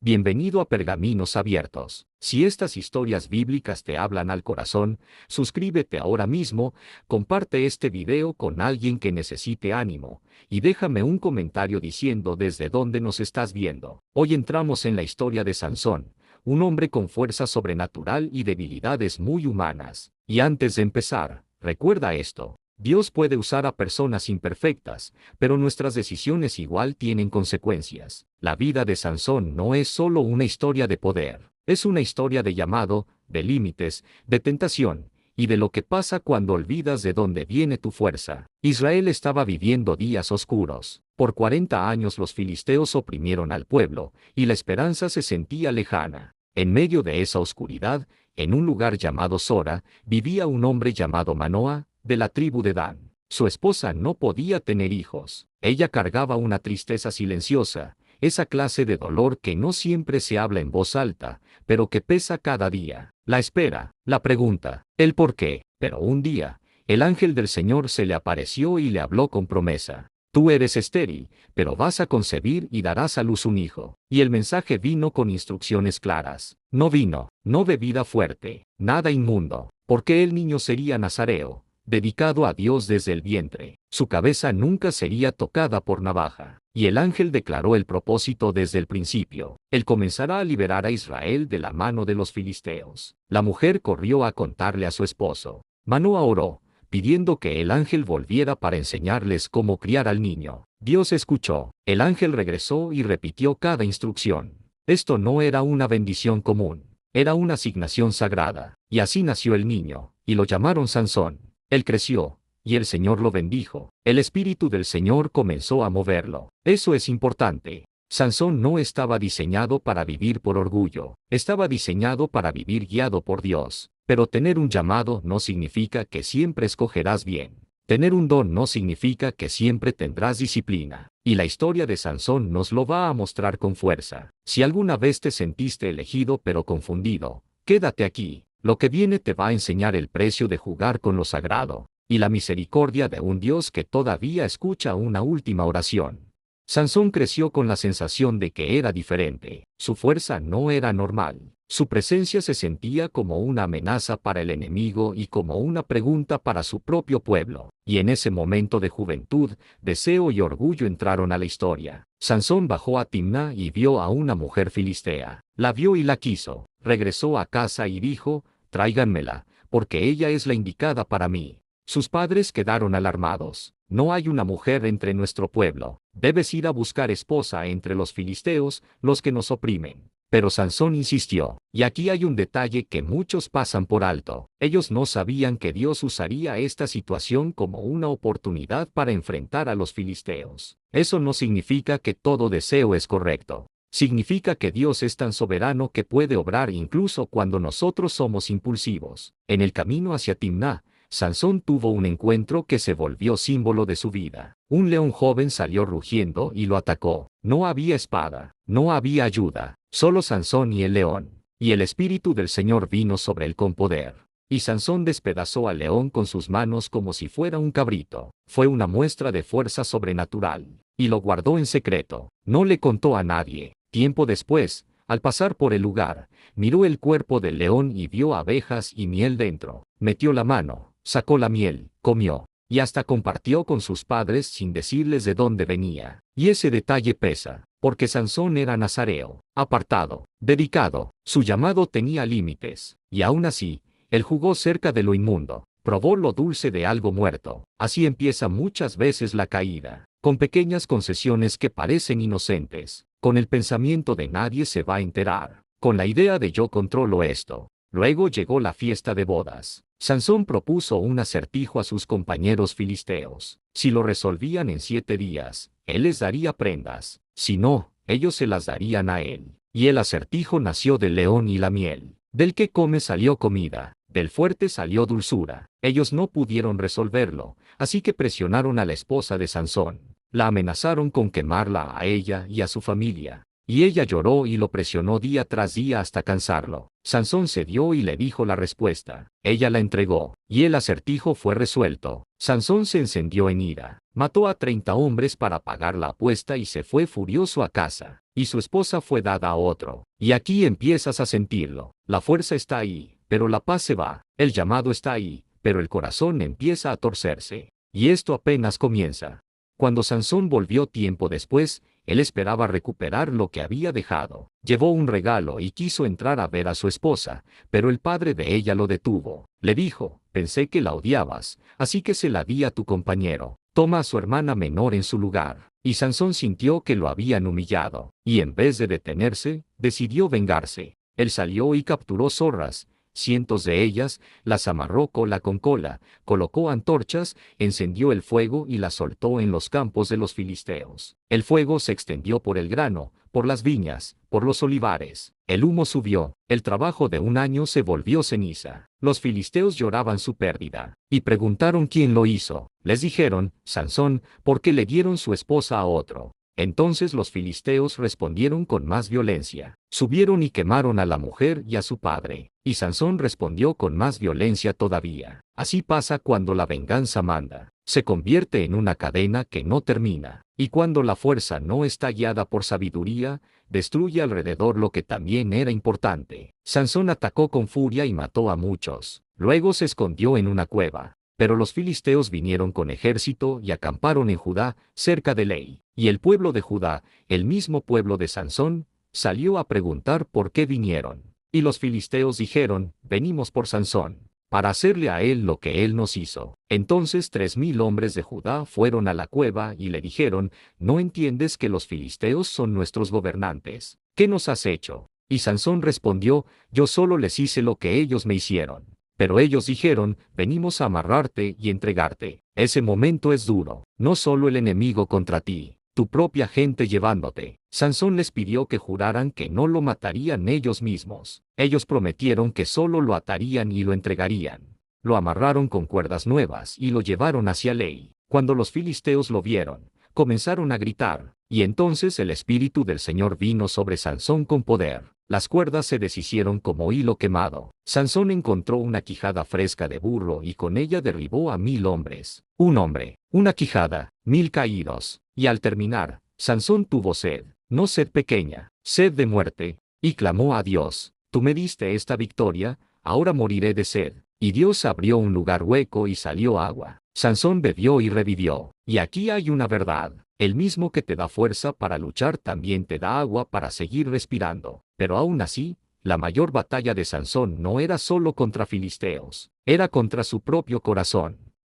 Bienvenido a Pergaminos Abiertos. Si estas historias bíblicas te hablan al corazón, suscríbete ahora mismo, comparte este video con alguien que necesite ánimo, y déjame un comentario diciendo desde dónde nos estás viendo. Hoy entramos en la historia de Sansón, un hombre con fuerza sobrenatural y debilidades muy humanas. Y antes de empezar, recuerda esto. Dios puede usar a personas imperfectas, pero nuestras decisiones igual tienen consecuencias. La vida de Sansón no es solo una historia de poder, es una historia de llamado, de límites, de tentación, y de lo que pasa cuando olvidas de dónde viene tu fuerza. Israel estaba viviendo días oscuros. Por 40 años los filisteos oprimieron al pueblo, y la esperanza se sentía lejana. En medio de esa oscuridad, en un lugar llamado Sora, vivía un hombre llamado Manoah, de la tribu de Dan. Su esposa no podía tener hijos. Ella cargaba una tristeza silenciosa, esa clase de dolor que no siempre se habla en voz alta, pero que pesa cada día. La espera, la pregunta, el por qué. Pero un día, el ángel del Señor se le apareció y le habló con promesa. Tú eres estéril, pero vas a concebir y darás a luz un hijo. Y el mensaje vino con instrucciones claras. No vino, no bebida fuerte, nada inmundo, porque el niño sería nazareo, dedicado a Dios desde el vientre. Su cabeza nunca sería tocada por navaja. Y el ángel declaró el propósito desde el principio. Él comenzará a liberar a Israel de la mano de los filisteos. La mujer corrió a contarle a su esposo. Manoah oró, pidiendo que el ángel volviera para enseñarles cómo criar al niño. Dios escuchó. El ángel regresó y repitió cada instrucción. Esto no era una bendición común, era una asignación sagrada. Y así nació el niño, y lo llamaron Sansón. Él creció, y el Señor lo bendijo. El Espíritu del Señor comenzó a moverlo. Eso es importante. Sansón no estaba diseñado para vivir por orgullo, estaba diseñado para vivir guiado por Dios. Pero tener un llamado no significa que siempre escogerás bien. Tener un don no significa que siempre tendrás disciplina. Y la historia de Sansón nos lo va a mostrar con fuerza. Si alguna vez te sentiste elegido pero confundido, quédate aquí. Lo que viene te va a enseñar el precio de jugar con lo sagrado, y la misericordia de un Dios que todavía escucha una última oración. Sansón creció con la sensación de que era diferente. Su fuerza no era normal. Su presencia se sentía como una amenaza para el enemigo y como una pregunta para su propio pueblo. Y en ese momento de juventud, deseo y orgullo entraron a la historia. Sansón bajó a Timná y vio a una mujer filistea. La vio y la quiso. Regresó a casa y dijo: tráiganmela, porque ella es la indicada para mí. Sus padres quedaron alarmados. No hay una mujer entre nuestro pueblo. Debes ir a buscar esposa entre los filisteos, los que nos oprimen. Pero Sansón insistió. Y aquí hay un detalle que muchos pasan por alto. Ellos no sabían que Dios usaría esta situación como una oportunidad para enfrentar a los filisteos. Eso no significa que todo deseo es correcto. Significa que Dios es tan soberano que puede obrar incluso cuando nosotros somos impulsivos. En el camino hacia Timná, Sansón tuvo un encuentro que se volvió símbolo de su vida. Un león joven salió rugiendo y lo atacó. No había espada, no había ayuda, solo Sansón y el león. Y el Espíritu del Señor vino sobre él con poder. Y Sansón despedazó al león con sus manos como si fuera un cabrito. Fue una muestra de fuerza sobrenatural. Y lo guardó en secreto. No le contó a nadie. Tiempo después, al pasar por el lugar, miró el cuerpo del león y vio abejas y miel dentro. Metió la mano, sacó la miel, comió, y hasta compartió con sus padres sin decirles de dónde venía. Y ese detalle pesa, porque Sansón era nazareo, apartado, dedicado. Su llamado tenía límites, y aún así, él jugó cerca de lo inmundo, probó lo dulce de algo muerto. Así empieza muchas veces la caída, con pequeñas concesiones que parecen inocentes, con el pensamiento de nadie se va a enterar, con la idea de yo controlo esto. Luego llegó la fiesta de bodas. Sansón propuso un acertijo a sus compañeros filisteos. Si lo resolvían en 7 días, él les daría prendas. Si no, ellos se las darían a él. Y el acertijo nació del león y la miel. Del que come salió comida, del fuerte salió dulzura. Ellos no pudieron resolverlo, así que presionaron a la esposa de Sansón. La amenazaron con quemarla a ella y a su familia. Y ella lloró y lo presionó día tras día hasta cansarlo. Sansón cedió y le dijo la respuesta. Ella la entregó, y el acertijo fue resuelto. Sansón se encendió en ira. Mató a 30 hombres para pagar la apuesta y se fue furioso a casa. Y su esposa fue dada a otro. Y aquí empiezas a sentirlo. La fuerza está ahí, pero la paz se va. El llamado está ahí, pero el corazón empieza a torcerse. Y esto apenas comienza. Cuando Sansón volvió tiempo después, él esperaba recuperar lo que había dejado. Llevó un regalo y quiso entrar a ver a su esposa, pero el padre de ella lo detuvo. Le dijo, pensé que la odiabas, así que se la di a tu compañero. Toma a su hermana menor en su lugar. Y Sansón sintió que lo habían humillado, y en vez de detenerse, decidió vengarse. Él salió y capturó zorras, cientos de ellas, las amarró cola con cola, colocó antorchas, encendió el fuego y las soltó en los campos de los filisteos. El fuego se extendió por el grano, por las viñas, por los olivares. El humo subió, el trabajo de un año se volvió ceniza. Los filisteos lloraban su pérdida, y preguntaron quién lo hizo. Les dijeron, Sansón, porque le dieron su esposa a otro. Entonces los filisteos respondieron con más violencia. Subieron y quemaron a la mujer y a su padre. Y Sansón respondió con más violencia todavía. Así pasa cuando la venganza manda. Se convierte en una cadena que no termina. Y cuando la fuerza no está guiada por sabiduría, destruye alrededor lo que también era importante. Sansón atacó con furia y mató a muchos. Luego se escondió en una cueva. Pero los filisteos vinieron con ejército y acamparon en Judá, cerca de Lei. Y el pueblo de Judá, el mismo pueblo de Sansón, salió a preguntar por qué vinieron. Y los filisteos dijeron, venimos por Sansón, para hacerle a él lo que él nos hizo. Entonces 3000 hombres de Judá fueron a la cueva y le dijeron, ¿no entiendes que los filisteos son nuestros gobernantes? ¿Qué nos has hecho? Y Sansón respondió, yo solo les hice lo que ellos me hicieron. Pero ellos dijeron, venimos a amarrarte y entregarte. Ese momento es duro, no solo el enemigo contra ti, tu propia gente llevándote. Sansón les pidió que juraran que no lo matarían ellos mismos. Ellos prometieron que solo lo atarían y lo entregarían. Lo amarraron con cuerdas nuevas y lo llevaron hacia Lei. Cuando los filisteos lo vieron, comenzaron a gritar, y entonces el espíritu del Señor vino sobre Sansón con poder. Las cuerdas se deshicieron como hilo quemado. Sansón encontró una quijada fresca de burro y con ella derribó a 1000 hombres. Un hombre, una quijada, 1000 caídos. Y al terminar, Sansón tuvo sed, no sed pequeña, sed de muerte, y clamó a Dios, tú me diste esta victoria, ahora moriré de sed. Y Dios abrió un lugar hueco y salió agua. Sansón bebió y revivió. Y aquí hay una verdad. El mismo que te da fuerza para luchar también te da agua para seguir respirando. Pero aún así, la mayor batalla de Sansón no era solo contra filisteos, era contra su propio corazón.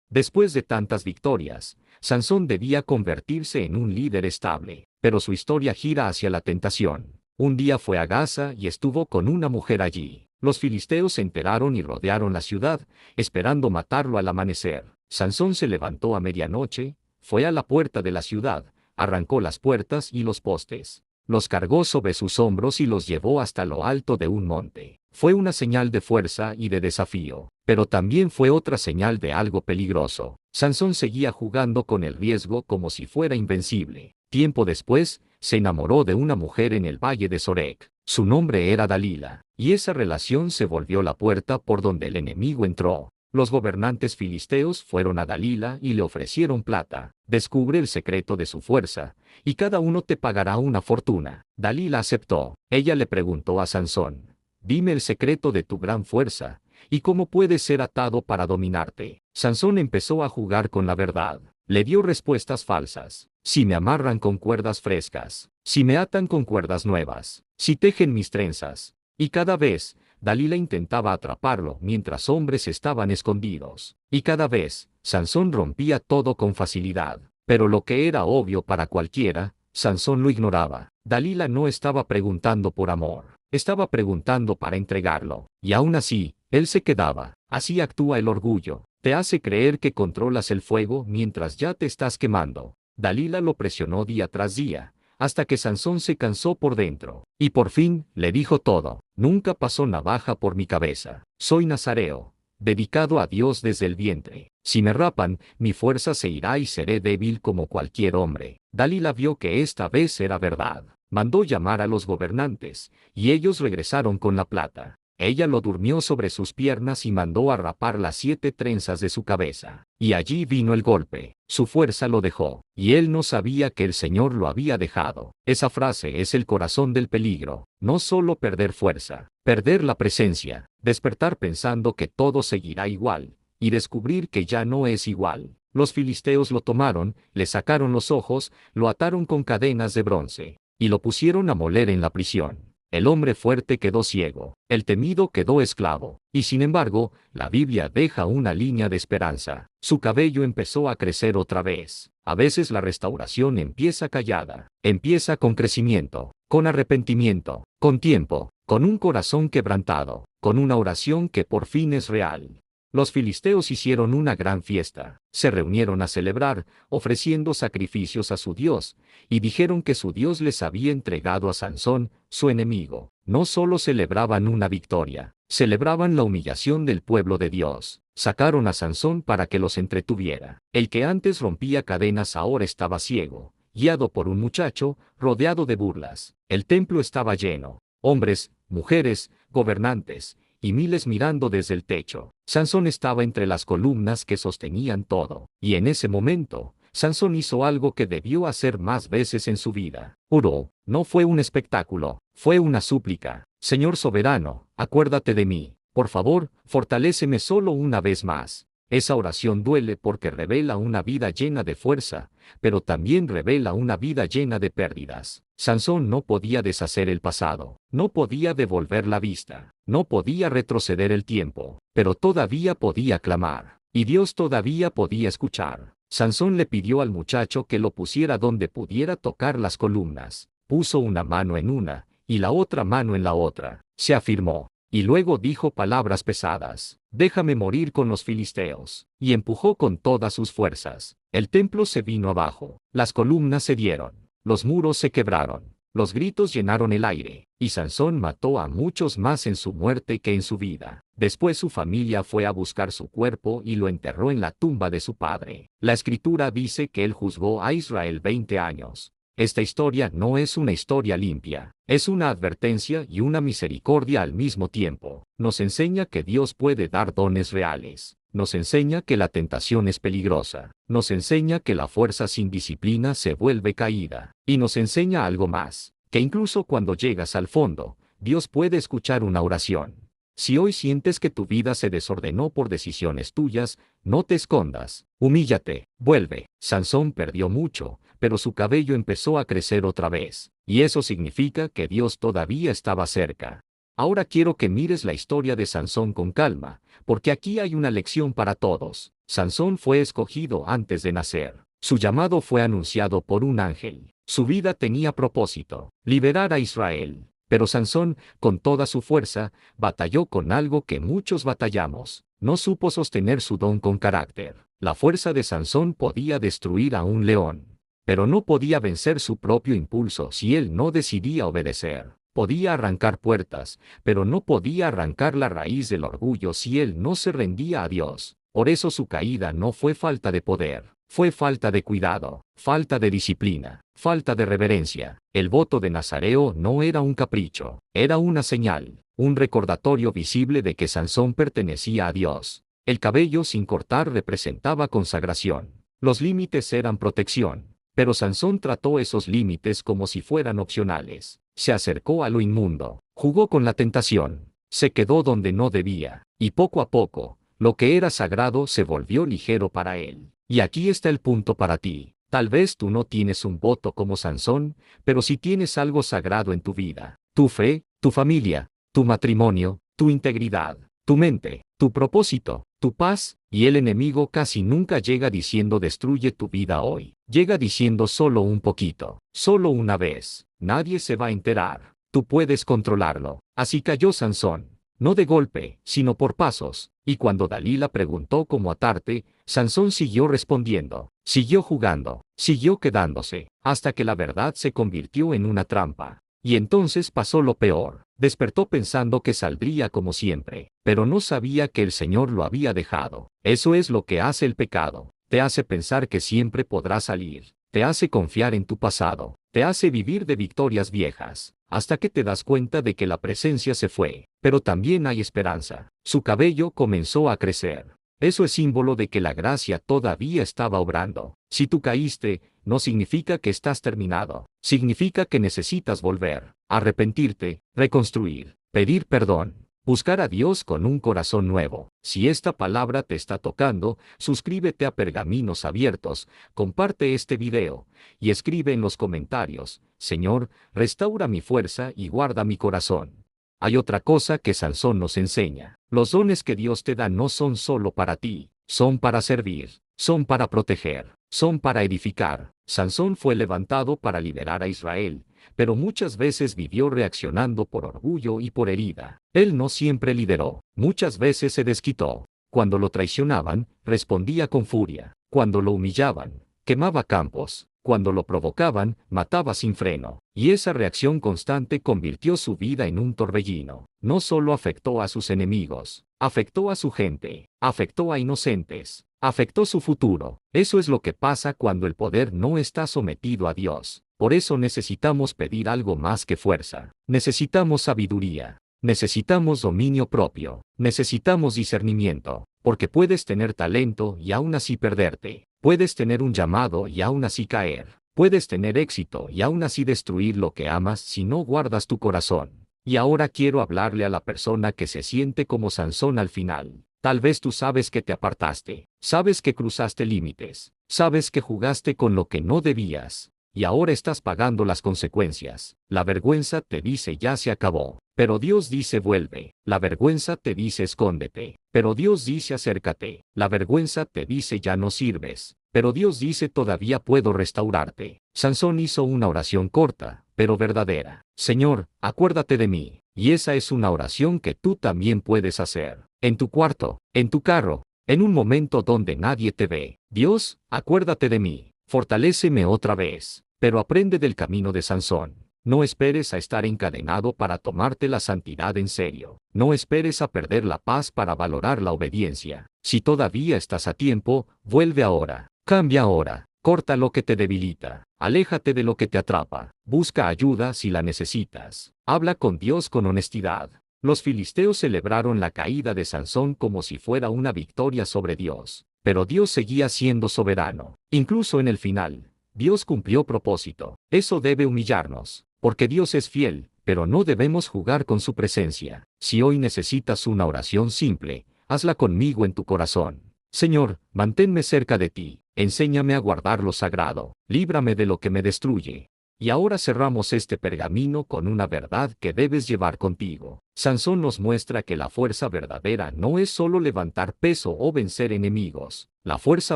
Después de tantas victorias, Sansón debía convertirse en un líder estable, pero su historia gira hacia la tentación. Un día fue a Gaza y estuvo con una mujer allí. Los filisteos se enteraron y rodearon la ciudad, esperando matarlo al amanecer. Sansón se levantó a medianoche, fue a la puerta de la ciudad, arrancó las puertas y los postes. Los cargó sobre sus hombros y los llevó hasta lo alto de un monte. Fue una señal de fuerza y de desafío, pero también fue otra señal de algo peligroso. Sansón seguía jugando con el riesgo como si fuera invencible. Tiempo después, se enamoró de una mujer en el valle de Sorek. Su nombre era Dalila, y esa relación se volvió la puerta por donde el enemigo entró. Los gobernantes filisteos fueron a Dalila y le ofrecieron plata. Descubre el secreto de su fuerza, y cada uno te pagará una fortuna. Dalila aceptó. Ella le preguntó a Sansón, dime el secreto de tu gran fuerza, y cómo puedes ser atado para dominarte. Sansón empezó a jugar con la verdad. Le dio respuestas falsas. Si me amarran con cuerdas frescas, si me atan con cuerdas nuevas, si tejen mis trenzas. Y cada vez, Dalila intentaba atraparlo mientras hombres estaban escondidos. Y cada vez, Sansón rompía todo con facilidad. Pero lo que era obvio para cualquiera, Sansón lo ignoraba. Dalila no estaba preguntando por amor, estaba preguntando para entregarlo. Y aún así, él se quedaba. Así actúa el orgullo. Te hace creer que controlas el fuego mientras ya te estás quemando. Dalila lo presionó día tras día, hasta que Sansón se cansó por dentro. Y por fin, le dijo todo. Nunca pasó navaja por mi cabeza. Soy nazareo, dedicado a Dios desde el vientre. Si me rapan, mi fuerza se irá y seré débil como cualquier hombre. Dalila vio que esta vez era verdad. Mandó llamar a los gobernantes, y ellos regresaron con la plata. Ella lo durmió sobre sus piernas y mandó a rapar las 7 trenzas de su cabeza. Y allí vino el golpe. Su fuerza lo dejó, y él no sabía que el Señor lo había dejado. Esa frase es el corazón del peligro. No solo perder fuerza, perder la presencia, despertar pensando que todo seguirá igual, y descubrir que ya no es igual. Los filisteos lo tomaron, le sacaron los ojos, lo ataron con cadenas de bronce, y lo pusieron a moler en la prisión. El hombre fuerte quedó ciego, el temido quedó esclavo, y sin embargo, la Biblia deja una línea de esperanza. Su cabello empezó a crecer otra vez. A veces la restauración empieza callada, empieza con crecimiento, con arrepentimiento, con tiempo, con un corazón quebrantado, con una oración que por fin es real. Los filisteos hicieron una gran fiesta, se reunieron a celebrar, ofreciendo sacrificios a su Dios, y dijeron que su Dios les había entregado a Sansón, su enemigo. No solo celebraban una victoria, celebraban la humillación del pueblo de Dios. Sacaron a Sansón para que los entretuviera. El que antes rompía cadenas ahora estaba ciego, guiado por un muchacho, rodeado de burlas. El templo estaba lleno, hombres, mujeres, gobernantes, y miles mirando desde el techo. Sansón estaba entre las columnas que sostenían todo, y en ese momento, Sansón hizo algo que debió hacer más veces en su vida. Oró. No fue un espectáculo, fue una súplica. Señor soberano, acuérdate de mí. Por favor, fortaléceme solo una vez más. Esa oración duele porque revela una vida llena de fuerza, pero también revela una vida llena de pérdidas. Sansón no podía deshacer el pasado, no podía devolver la vista, no podía retroceder el tiempo, pero todavía podía clamar, y Dios todavía podía escuchar. Sansón le pidió al muchacho que lo pusiera donde pudiera tocar las columnas. Puso una mano en una, y la otra mano en la otra. Se afirmó. Y luego dijo palabras pesadas, déjame morir con los filisteos, y empujó con todas sus fuerzas. El templo se vino abajo, las columnas cedieron, los muros se quebraron, los gritos llenaron el aire, y Sansón mató a muchos más en su muerte que en su vida. Después su familia fue a buscar su cuerpo y lo enterró en la tumba de su padre. La escritura dice que él juzgó a Israel 20 años. Esta historia no es una historia limpia, es una advertencia y una misericordia al mismo tiempo. Nos enseña que Dios puede dar dones reales. Nos enseña que la tentación es peligrosa. Nos enseña que la fuerza sin disciplina se vuelve caída. Y nos enseña algo más, que incluso cuando llegas al fondo, Dios puede escuchar una oración. Si hoy sientes que tu vida se desordenó por decisiones tuyas, no te escondas. Humíllate, vuelve. Sansón perdió mucho, pero su cabello empezó a crecer otra vez, y eso significa que Dios todavía estaba cerca. Ahora quiero que mires la historia de Sansón con calma, porque aquí hay una lección para todos. Sansón fue escogido antes de nacer. Su llamado fue anunciado por un ángel. Su vida tenía propósito, liberar a Israel. Pero Sansón, con toda su fuerza, batalló con algo que muchos batallamos. No supo sostener su don con carácter. La fuerza de Sansón podía destruir a un león, pero no podía vencer su propio impulso si él no decidía obedecer. Podía arrancar puertas, pero no podía arrancar la raíz del orgullo si él no se rendía a Dios. Por eso su caída no fue falta de poder, fue falta de cuidado, falta de disciplina, falta de reverencia. El voto de Nazareo no era un capricho, era una señal, un recordatorio visible de que Sansón pertenecía a Dios. El cabello sin cortar representaba consagración. Los límites eran protección. Pero Sansón trató esos límites como si fueran opcionales. Se acercó a lo inmundo, jugó con la tentación, se quedó donde no debía, y poco a poco, lo que era sagrado se volvió ligero para él. Y aquí está el punto para ti. Tal vez tú no tienes un voto como Sansón, pero sí tienes algo sagrado en tu vida. Tu fe, tu familia, tu matrimonio, tu integridad, tu mente, tu propósito, tu paz, y el enemigo casi nunca llega diciendo destruye tu vida hoy. Llega diciendo solo un poquito, solo una vez. Nadie se va a enterar. Tú puedes controlarlo. Así cayó Sansón. No de golpe, sino por pasos. Y cuando Dalila preguntó cómo atarte, Sansón siguió respondiendo, siguió jugando, siguió quedándose, hasta que la verdad se convirtió en una trampa. Y entonces pasó lo peor. Despertó pensando que saldría como siempre, pero no sabía que el Señor lo había dejado. Eso es lo que hace el pecado. Te hace pensar que siempre podrás salir. Te hace confiar en tu pasado. te hace vivir de victorias viejas, hasta que te das cuenta de que la presencia se fue, pero también hay esperanza. Su cabello comenzó a crecer. Eso es símbolo de que la gracia todavía estaba obrando. Si tú caíste, no significa que estás terminado. Significa que necesitas volver, arrepentirte, reconstruir, pedir perdón, buscar a Dios con un corazón nuevo. Si esta palabra te está tocando, suscríbete a Pergaminos Abiertos, comparte este video, y escribe en los comentarios: Señor, restaura mi fuerza y guarda mi corazón. Hay otra cosa que Sansón nos enseña. Los dones que Dios te da no son solo para ti, son para servir, son para proteger, son para edificar. Sansón fue levantado para liberar a Israel, pero muchas veces vivió reaccionando por orgullo y por herida. Él no siempre lideró, muchas veces se desquitó. Cuando lo traicionaban, respondía con furia. Cuando lo humillaban, quemaba campos. Cuando lo provocaban, mataba sin freno. Y esa reacción constante convirtió su vida en un torbellino. No solo afectó a sus enemigos, afectó a su gente, afectó a inocentes, afectó su futuro. Eso es lo que pasa cuando el poder no está sometido a Dios. Por eso necesitamos pedir algo más que fuerza. Necesitamos sabiduría. Necesitamos dominio propio. Necesitamos discernimiento. Porque puedes tener talento y aún así perderte. Puedes tener un llamado y aún así caer. Puedes tener éxito y aún así destruir lo que amas si no guardas tu corazón. Y ahora quiero hablarle a la persona que se siente como Sansón al final. Tal vez tú sabes que te apartaste. Sabes que cruzaste límites. Sabes que jugaste con lo que no debías. Y ahora estás pagando las consecuencias. La vergüenza te dice ya se acabó. Pero Dios dice vuelve. La vergüenza te dice escóndete. Pero Dios dice acércate. La vergüenza te dice ya no sirves. Pero Dios dice todavía puedo restaurarte. Sansón hizo una oración corta, pero verdadera. Señor, acuérdate de mí. Y esa es una oración que tú también puedes hacer. En tu cuarto, en tu carro, en un momento donde nadie te ve. Dios, acuérdate de mí. Fortaléceme otra vez. Pero aprende del camino de Sansón. No esperes a estar encadenado para tomarte la santidad en serio. No esperes a perder la paz para valorar la obediencia. Si todavía estás a tiempo, vuelve ahora. Cambia ahora. Corta lo que te debilita. Aléjate de lo que te atrapa. Busca ayuda si la necesitas. Habla con Dios con honestidad. Los filisteos celebraron la caída de Sansón como si fuera una victoria sobre Dios. Pero Dios seguía siendo soberano. Incluso en el final, Dios cumplió propósito. Eso debe humillarnos. Porque Dios es fiel, pero no debemos jugar con su presencia. Si hoy necesitas una oración simple, hazla conmigo en tu corazón. Señor, manténme cerca de ti. Enséñame a guardar lo sagrado. Líbrame de lo que me destruye. Y ahora cerramos este pergamino con una verdad que debes llevar contigo. Sansón nos muestra que la fuerza verdadera no es solo levantar peso o vencer enemigos. La fuerza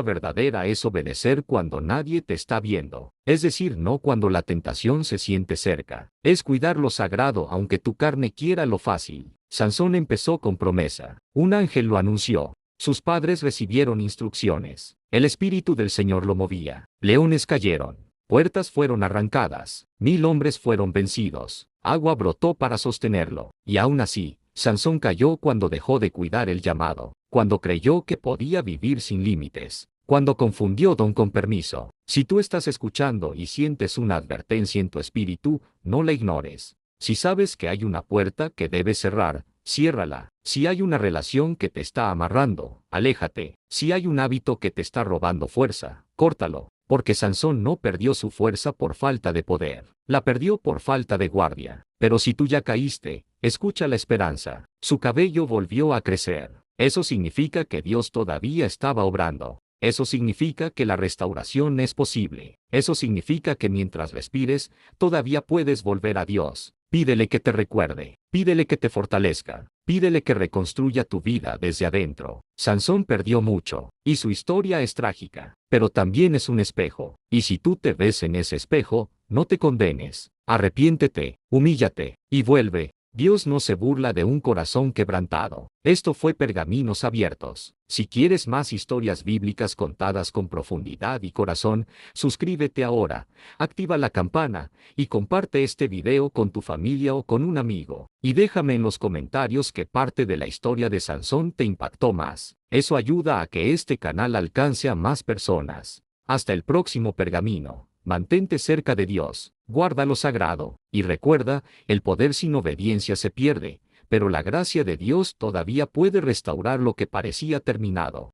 verdadera es obedecer cuando nadie te está viendo. Es decir, no cuando la tentación se siente cerca. Es cuidar lo sagrado aunque tu carne quiera lo fácil. Sansón empezó con promesa. Un ángel lo anunció. Sus padres recibieron instrucciones. El Espíritu del Señor lo movía. Leones cayeron. Puertas fueron arrancadas, 1000 hombres fueron vencidos, agua brotó para sostenerlo, y aún así, Sansón cayó cuando dejó de cuidar el llamado, cuando creyó que podía vivir sin límites, cuando confundió don con permiso. Si tú estás escuchando y sientes una advertencia en tu espíritu, no la ignores. Si sabes que hay una puerta que debes cerrar, ciérrala. Si hay una relación que te está amarrando, aléjate. Si hay un hábito que te está robando fuerza, córtalo. Porque Sansón no perdió su fuerza por falta de poder, la perdió por falta de guardia. Pero si tú ya caíste, escucha la esperanza. Su cabello volvió a crecer. Eso significa que Dios todavía estaba obrando. Eso significa que la restauración es posible. Eso significa que mientras respires, todavía puedes volver a Dios. Pídele que te recuerde. Pídele que te fortalezca. Pídele que reconstruya tu vida desde adentro. Sansón perdió mucho, y su historia es trágica, pero también es un espejo. Y si tú te ves en ese espejo, no te condenes. Arrepiéntete, humíllate, y vuelve. Dios no se burla de un corazón quebrantado. Esto fue Pergaminos Abiertos. Si quieres más historias bíblicas contadas con profundidad y corazón, suscríbete ahora, activa la campana, y comparte este video con tu familia o con un amigo. Y déjame en los comentarios qué parte de la historia de Sansón te impactó más. Eso ayuda a que este canal alcance a más personas. Hasta el próximo pergamino. Mantente cerca de Dios. Guarda lo sagrado, y recuerda, el poder sin obediencia se pierde, pero la gracia de Dios todavía puede restaurar lo que parecía terminado.